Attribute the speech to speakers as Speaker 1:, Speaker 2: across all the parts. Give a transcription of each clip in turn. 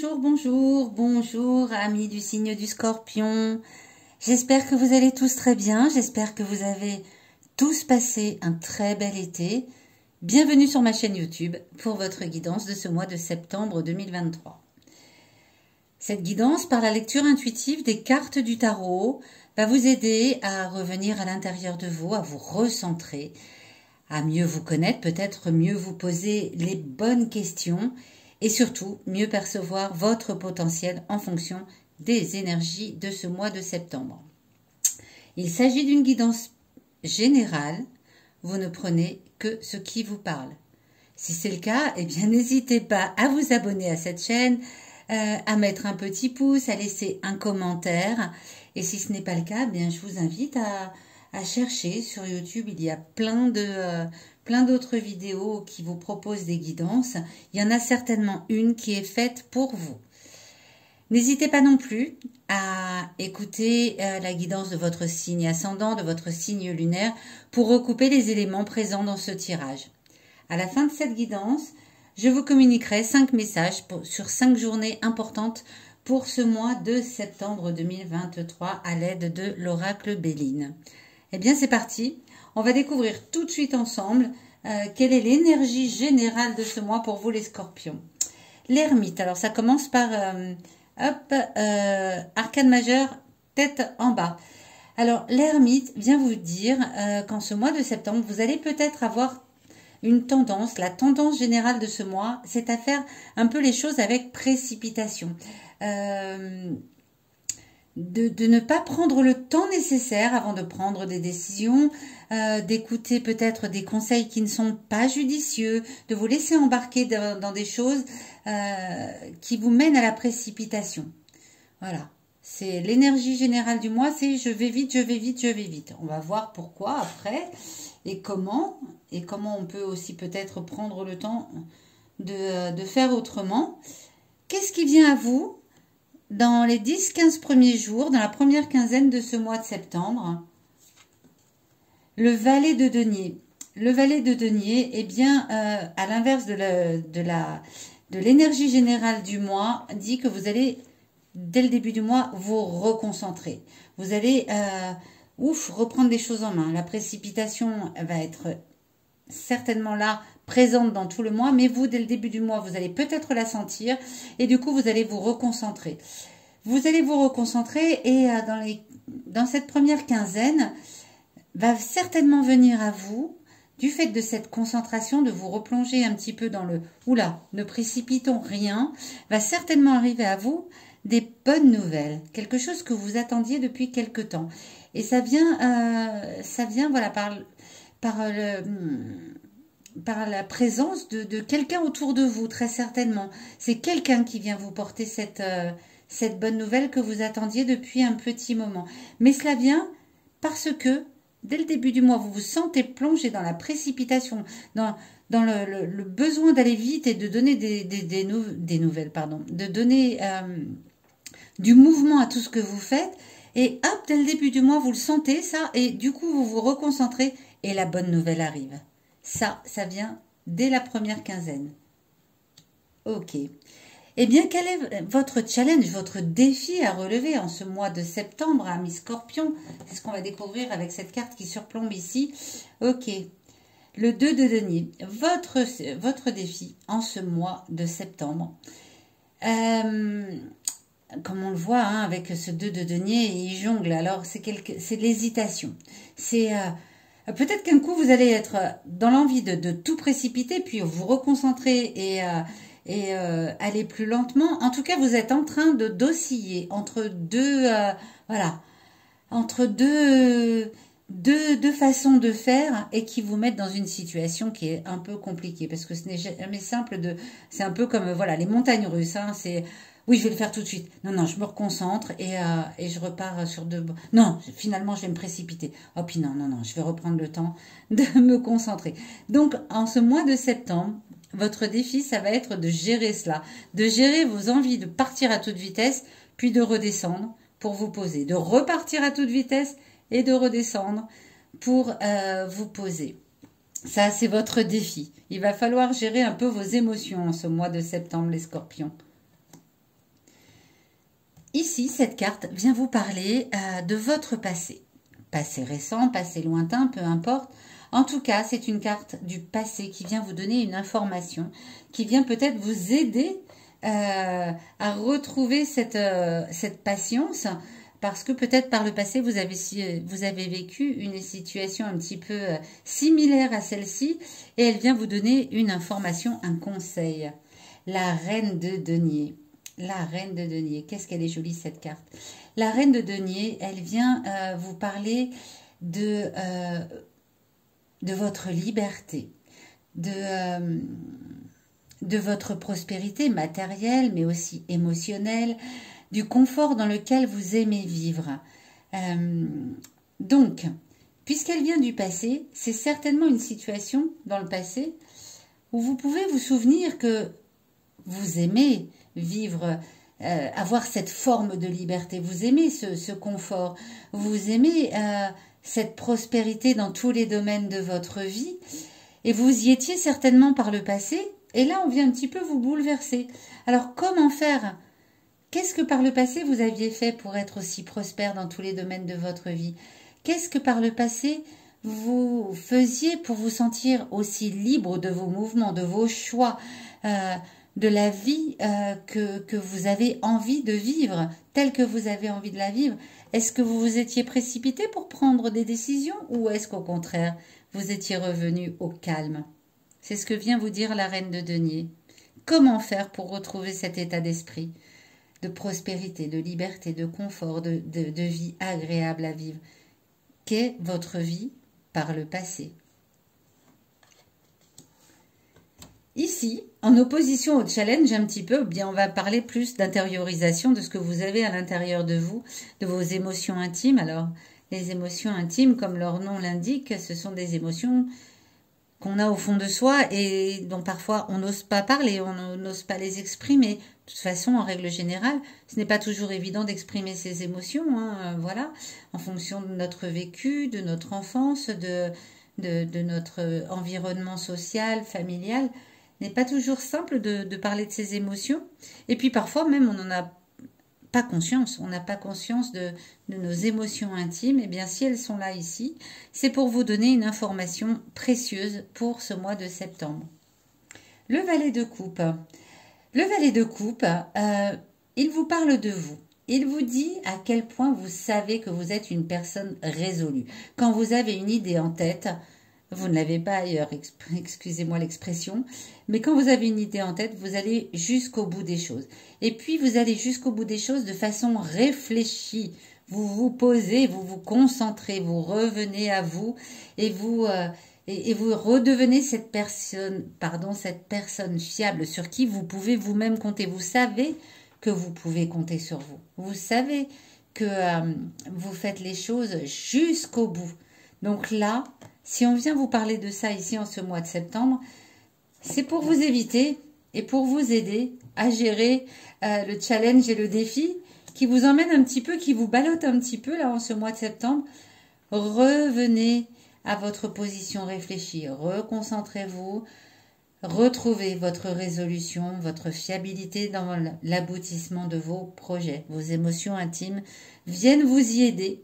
Speaker 1: Bonjour, bonjour, bonjour, amis du signe du Scorpion. J'espère que vous allez tous très bien. J'espère que vous avez tous passé un très bel été. Bienvenue sur ma chaîne YouTube pour votre guidance de ce mois de septembre 2023. Cette guidance, par la lecture intuitive des cartes du tarot, va vous aider à revenir à l'intérieur de vous, à vous recentrer, à mieux vous connaître, peut-être mieux vous poser les bonnes questions et surtout mieux percevoir votre potentiel en fonction des énergies de ce mois de septembre. Il s'agit d'une guidance générale, vous ne prenez que ce qui vous parle. Si c'est le cas, eh bien n'hésitez pas à vous abonner à cette chaîne, à mettre un petit pouce, à laisser un commentaire. Et si ce n'est pas le cas, eh bien je vous invite à chercher sur YouTube. Il y a plein d'autres vidéos qui vous proposent des guidances. Il y en a certainement une qui est faite pour vous. N'hésitez pas non plus à écouter la guidance de votre signe ascendant, de votre signe lunaire, pour recouper les éléments présents dans ce tirage. À la fin de cette guidance, je vous communiquerai 5 messages sur 5 journées importantes pour ce mois de septembre 2023 à l'aide de l'oracle Béline. Eh bien, c'est parti. On va découvrir tout de suite ensemble quelle est l'énergie générale de ce mois pour vous les scorpions. L'ermite, alors ça commence par arcane majeur, tête en bas. Alors l'ermite vient vous dire qu'en ce mois de septembre, vous allez peut-être avoir une tendance, la tendance générale de ce mois, c'est à faire un peu les choses avec précipitation. De ne pas prendre le temps nécessaire avant de prendre des décisions, d'écouter peut-être des conseils qui ne sont pas judicieux, de vous laisser embarquer dans des choses qui vous mènent à la précipitation. Voilà, c'est l'énergie générale du mois, c'est je vais vite, je vais vite, je vais vite. On va voir pourquoi après et comment on peut aussi peut-être prendre le temps de faire autrement. Qu'est-ce qui vient à vous dans les 10-15 premiers jours, dans la première quinzaine de ce mois de septembre? Le valet de denier. Le valet de denier, eh bien, à l'inverse de l'énergie générale du mois, dit que vous allez, dès le début du mois, vous reconcentrer. Vous allez, reprendre des choses en main. La précipitation va être certainement là, présente dans tout le mois, mais vous, dès le début du mois, vous allez peut-être la sentir et du coup, vous allez vous reconcentrer. Vous allez vous reconcentrer et dans cette première quinzaine, va certainement venir à vous, du fait de cette concentration, de vous replonger un petit peu dans le « oula, ne précipitons rien », va certainement arriver à vous des bonnes nouvelles, quelque chose que vous attendiez depuis quelque temps. Et ça vient voilà, par la présence de quelqu'un autour de vous, très certainement. C'est quelqu'un qui vient vous porter cette bonne nouvelle que vous attendiez depuis un petit moment. Mais cela vient parce que, dès le début du mois, vous vous sentez plongé dans la précipitation, dans le besoin d'aller vite et de donner des nouvelles, de donner du mouvement à tout ce que vous faites. Et hop, dès le début du mois, vous le sentez, ça, et du coup, vous vous reconcentrez et la bonne nouvelle arrive. Ça vient dès la première quinzaine. Ok. Eh bien, quel est votre challenge, votre défi à relever en ce mois de septembre, amis Scorpion? C'est ce qu'on va découvrir avec cette carte qui surplombe ici. Ok. Le 2 de denier. Votre défi en ce mois de septembre. Comme on le voit avec ce 2 de denier, il jongle. Alors, c'est l'hésitation. C'est... peut-être qu'un coup, vous allez être dans l'envie de tout précipiter, puis vous reconcentrer et aller plus lentement. En tout cas, vous êtes en train d'osciller entre deux façons de faire et qui vous mettent dans une situation qui est un peu compliquée parce que ce n'est jamais simple c'est un peu comme voilà les montagnes russes. C'est oui, je vais le faire tout de suite. Non, je me reconcentre et je repars sur deux. Non, finalement, je vais me précipiter. Oh, puis non, je vais reprendre le temps de me concentrer. Donc, en ce mois de septembre, votre défi, ça va être de gérer cela, de gérer vos envies de partir à toute vitesse, puis de redescendre pour vous poser, de repartir à toute vitesse et de redescendre pour vous poser. Ça, c'est votre défi. Il va falloir gérer un peu vos émotions en ce mois de septembre, les scorpions. ici, cette carte vient vous parler de votre passé. Passé récent, passé lointain, peu importe. En tout cas, c'est une carte du passé qui vient vous donner une information, qui vient peut-être vous aider à retrouver cette patience, parce que peut-être par le passé, vous avez vécu une situation un petit peu similaire à celle-ci, et elle vient vous donner une information, un conseil. La reine de denier. La reine de denier. Qu'est-ce qu'elle est jolie cette carte. La reine de denier, elle vient vous parler de votre liberté, de votre prospérité matérielle, mais aussi émotionnelle, du confort dans lequel vous aimez vivre. Donc, puisqu'elle vient du passé, c'est certainement une situation dans le passé où vous pouvez vous souvenir que vous aimez vivre, avoir cette forme de liberté, vous aimez ce confort, vous aimez cette prospérité dans tous les domaines de votre vie, et vous y étiez certainement par le passé, et là on vient un petit peu vous bouleverser. Alors comment faire? Qu'est-ce que par le passé vous aviez fait pour être aussi prospère dans tous les domaines de votre vie? Qu'est-ce que par le passé vous faisiez pour vous sentir aussi libre de vos mouvements, de vos choix, de la vie que vous avez envie de vivre, telle que vous avez envie de la vivre? Est-ce que vous vous étiez précipité pour prendre des décisions, ou est-ce qu'au contraire, vous étiez revenu au calme? C'est ce que vient vous dire la reine de denier. Comment faire pour retrouver cet état d'esprit de prospérité, de liberté, de confort, de vie agréable à vivre? Qu'est votre vie par le passé? Ici, en opposition au challenge un petit peu, bien on va parler plus d'intériorisation de ce que vous avez à l'intérieur de vous, de vos émotions intimes. Alors, les émotions intimes, comme leur nom l'indique, ce sont des émotions qu'on a au fond de soi et dont parfois on n'ose pas parler, on n'ose pas les exprimer. De toute façon, en règle générale, ce n'est pas toujours évident d'exprimer ses émotions, voilà, en fonction de notre vécu, de notre enfance, de notre environnement social, familial. Ce n'est pas toujours simple de parler de ses émotions. Et puis parfois même, on n'en a pas conscience. On n'a pas conscience de nos émotions intimes. Et bien, si elles sont là ici, c'est pour vous donner une information précieuse pour ce mois de septembre. Le valet de coupe. Le valet de coupe, il vous parle de vous. Il vous dit à quel point vous savez que vous êtes une personne résolue. Quand vous avez une idée en tête, vous ne l'avez pas ailleurs, excusez-moi l'expression, mais quand vous avez une idée en tête, vous allez jusqu'au bout des choses. Et puis, vous allez jusqu'au bout des choses de façon réfléchie. Vous vous posez, vous vous concentrez, vous revenez à vous et vous redevenez cette personne fiable sur qui vous pouvez vous-même compter. Vous savez que vous pouvez compter sur vous. Vous savez que vous faites les choses jusqu'au bout. Donc là, si on vient vous parler de ça ici en ce mois de septembre, c'est pour vous éviter et pour vous aider à gérer le challenge et le défi qui vous emmène un petit peu, qui vous ballotte un petit peu là en ce mois de septembre. Revenez à votre position réfléchie, reconcentrez-vous, retrouvez votre résolution, votre fiabilité dans l'aboutissement de vos projets. Vos émotions intimes viennent vous y aider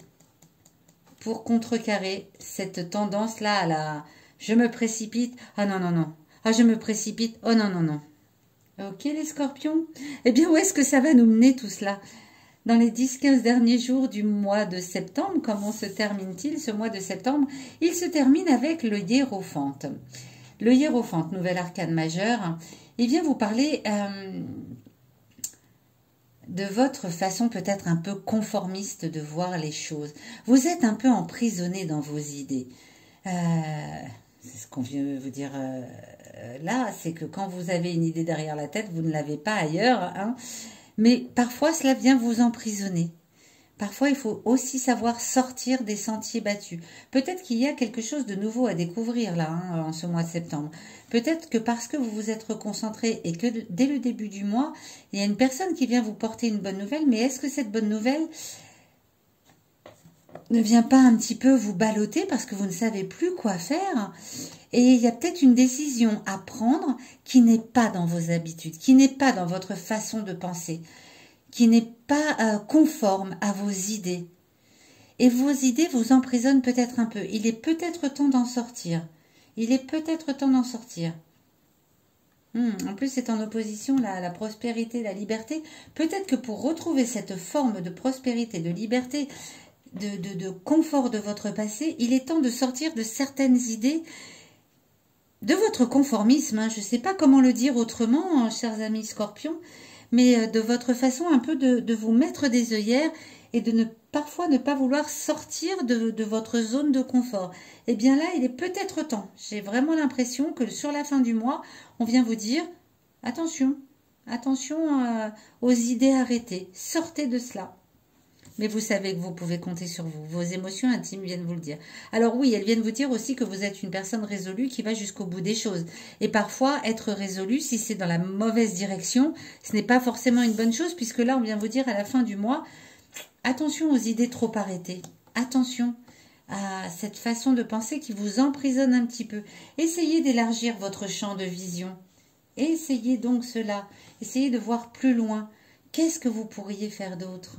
Speaker 1: pour contrecarrer cette tendance-là à la « je me précipite, ah non, non, non, ah je me précipite, oh non, non, non ». Ok les scorpions? Eh bien où est-ce que ça va nous mener tout cela? Dans les 10-15 derniers jours du mois de septembre, comment se termine-t-il ce mois de septembre? Il se termine avec le hiérophante. Le hiérophante, nouvel arcane majeur, il vient vous parler de votre façon peut-être un peu conformiste de voir les choses. Vous êtes un peu emprisonné dans vos idées. C'est ce qu'on vient vous dire là, c'est que quand vous avez une idée derrière la tête, vous ne l'avez pas ailleurs, hein. Mais parfois, cela vient vous emprisonner. Parfois, il faut aussi savoir sortir des sentiers battus. Peut-être qu'il y a quelque chose de nouveau à découvrir là, hein, en ce mois de septembre. Peut-être que parce que vous vous êtes reconcentré et que dès le début du mois, il y a une personne qui vient vous porter une bonne nouvelle. Mais est-ce que cette bonne nouvelle ne vient pas un petit peu vous balloter parce que vous ne savez plus quoi faire? Et il y a peut-être une décision à prendre qui n'est pas dans vos habitudes, qui n'est pas dans votre façon de penser. qui n'est pas conforme à vos idées. Et vos idées vous emprisonnent peut-être un peu. Il est peut-être temps d'en sortir. Il est peut-être temps d'en sortir. En plus, c'est en opposition à la prospérité, la liberté. Peut-être que pour retrouver cette forme de prospérité, de liberté, de confort de votre passé, il est temps de sortir de certaines idées, de votre conformisme. Je ne sais pas comment le dire autrement, chers amis scorpions, mais de votre façon un peu de vous mettre des œillères et de parfois ne pas vouloir sortir de votre zone de confort. Eh bien là, il est peut-être temps. J'ai vraiment l'impression que sur la fin du mois, on vient vous dire attention, attention aux idées arrêtées, sortez de cela. Mais vous savez que vous pouvez compter sur vous. Vos émotions intimes viennent vous le dire. Alors oui, elles viennent vous dire aussi que vous êtes une personne résolue qui va jusqu'au bout des choses. Et parfois, être résolu, si c'est dans la mauvaise direction, ce n'est pas forcément une bonne chose, puisque là, on vient vous dire à la fin du mois, attention aux idées trop arrêtées. Attention à cette façon de penser qui vous emprisonne un petit peu. Essayez d'élargir votre champ de vision. Essayez donc cela. Essayez de voir plus loin. Qu'est-ce que vous pourriez faire d'autre ?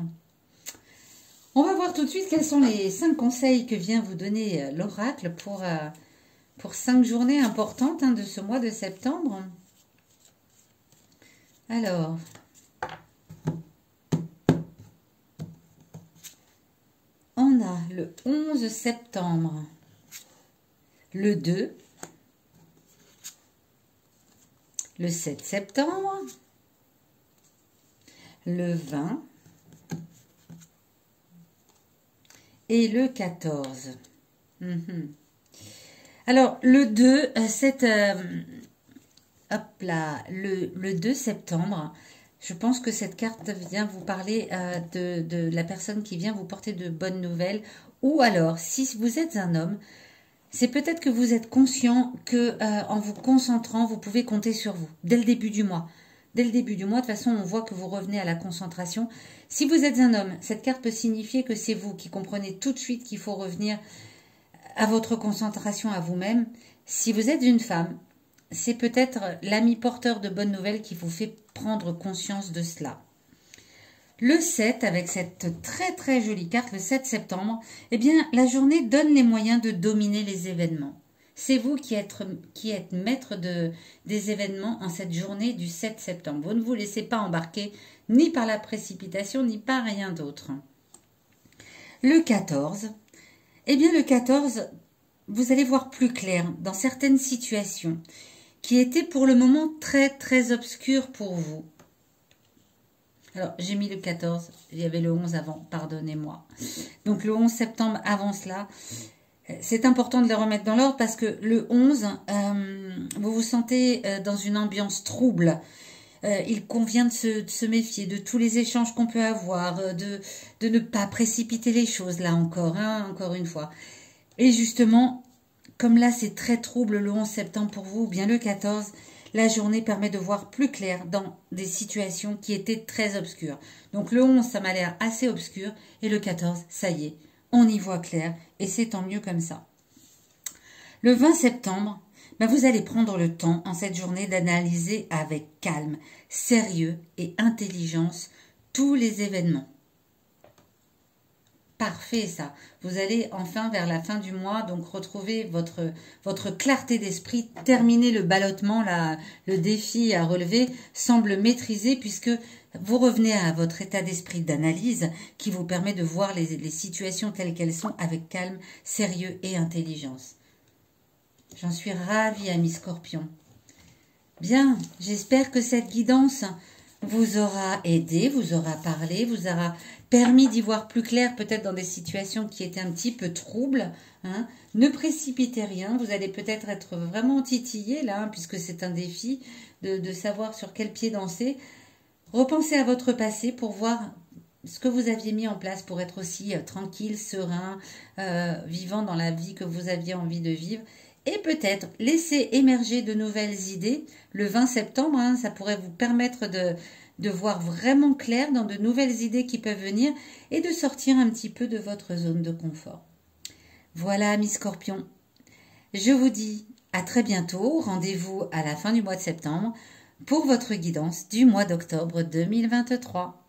Speaker 1: On va voir tout de suite quels sont les 5 conseils que vient vous donner l'oracle pour 5 journées importantes de ce mois de septembre. Alors, on a le 11 septembre, le 2, le 7 septembre, le 20, et le 14. Alors, le 2, hop là, le 2 septembre, je pense que cette carte vient vous parler de la personne qui vient vous porter de bonnes nouvelles. Ou alors, si vous êtes un homme, c'est peut-être que vous êtes conscient que en vous concentrant, vous pouvez compter sur vous dès le début du mois. Dès le début du mois, de toute façon, on voit que vous revenez à la concentration. Si vous êtes un homme, cette carte peut signifier que c'est vous qui comprenez tout de suite qu'il faut revenir à votre concentration à vous-même. Si vous êtes une femme, c'est peut-être l'ami porteur de bonnes nouvelles qui vous fait prendre conscience de cela. Le 7, avec cette très très jolie carte, le 7 septembre, eh bien, la journée donne les moyens de dominer les événements. C'est vous qui êtes maître des événements en cette journée du 7 septembre. Vous ne vous laissez pas embarquer ni par la précipitation, ni par rien d'autre. Le 14, eh bien le 14, vous allez voir plus clair dans certaines situations qui étaient pour le moment très très obscures pour vous. Alors, j'ai mis le 14, il y avait le 11 avant, pardonnez-moi. Donc le 11 septembre avant cela, c'est important de les remettre dans l'ordre parce que le 11, vous vous sentez dans une ambiance trouble. Il convient de se méfier de tous les échanges qu'on peut avoir, de ne pas précipiter les choses, là encore, encore une fois. Et justement, comme là c'est très trouble le 11 septembre pour vous, bien le 14, la journée permet de voir plus clair dans des situations qui étaient très obscures. Donc le 11, ça m'a l'air assez obscur, et le 14, ça y est, on y voit clair, et c'est tant mieux comme ça. Le 20 septembre, vous allez prendre le temps en cette journée d'analyser avec calme, sérieux et intelligence tous les événements. Parfait ça. Vous allez enfin vers la fin du mois donc retrouver votre clarté d'esprit, terminer le ballottement, le défi à relever semble maîtrisé puisque vous revenez à votre état d'esprit d'analyse qui vous permet de voir les situations telles qu'elles sont avec calme, sérieux et intelligence. J'en suis ravie, amis Scorpion. Bien, j'espère que cette guidance vous aura aidé, vous aura parlé, vous aura permis d'y voir plus clair, peut-être dans des situations qui étaient un petit peu troubles. Ne précipitez rien, vous allez peut-être être vraiment titillé là, puisque c'est un défi de savoir sur quel pied danser. Repensez à votre passé pour voir ce que vous aviez mis en place pour être aussi tranquille, serein, vivant dans la vie que vous aviez envie de vivre. Et peut-être laisser émerger de nouvelles idées. Le 20 septembre, ça pourrait vous permettre de voir vraiment clair dans de nouvelles idées qui peuvent venir et de sortir un petit peu de votre zone de confort. Voilà, amis Scorpions. Je vous dis à très bientôt. Rendez-vous à la fin du mois de septembre pour votre guidance du mois d'octobre 2023.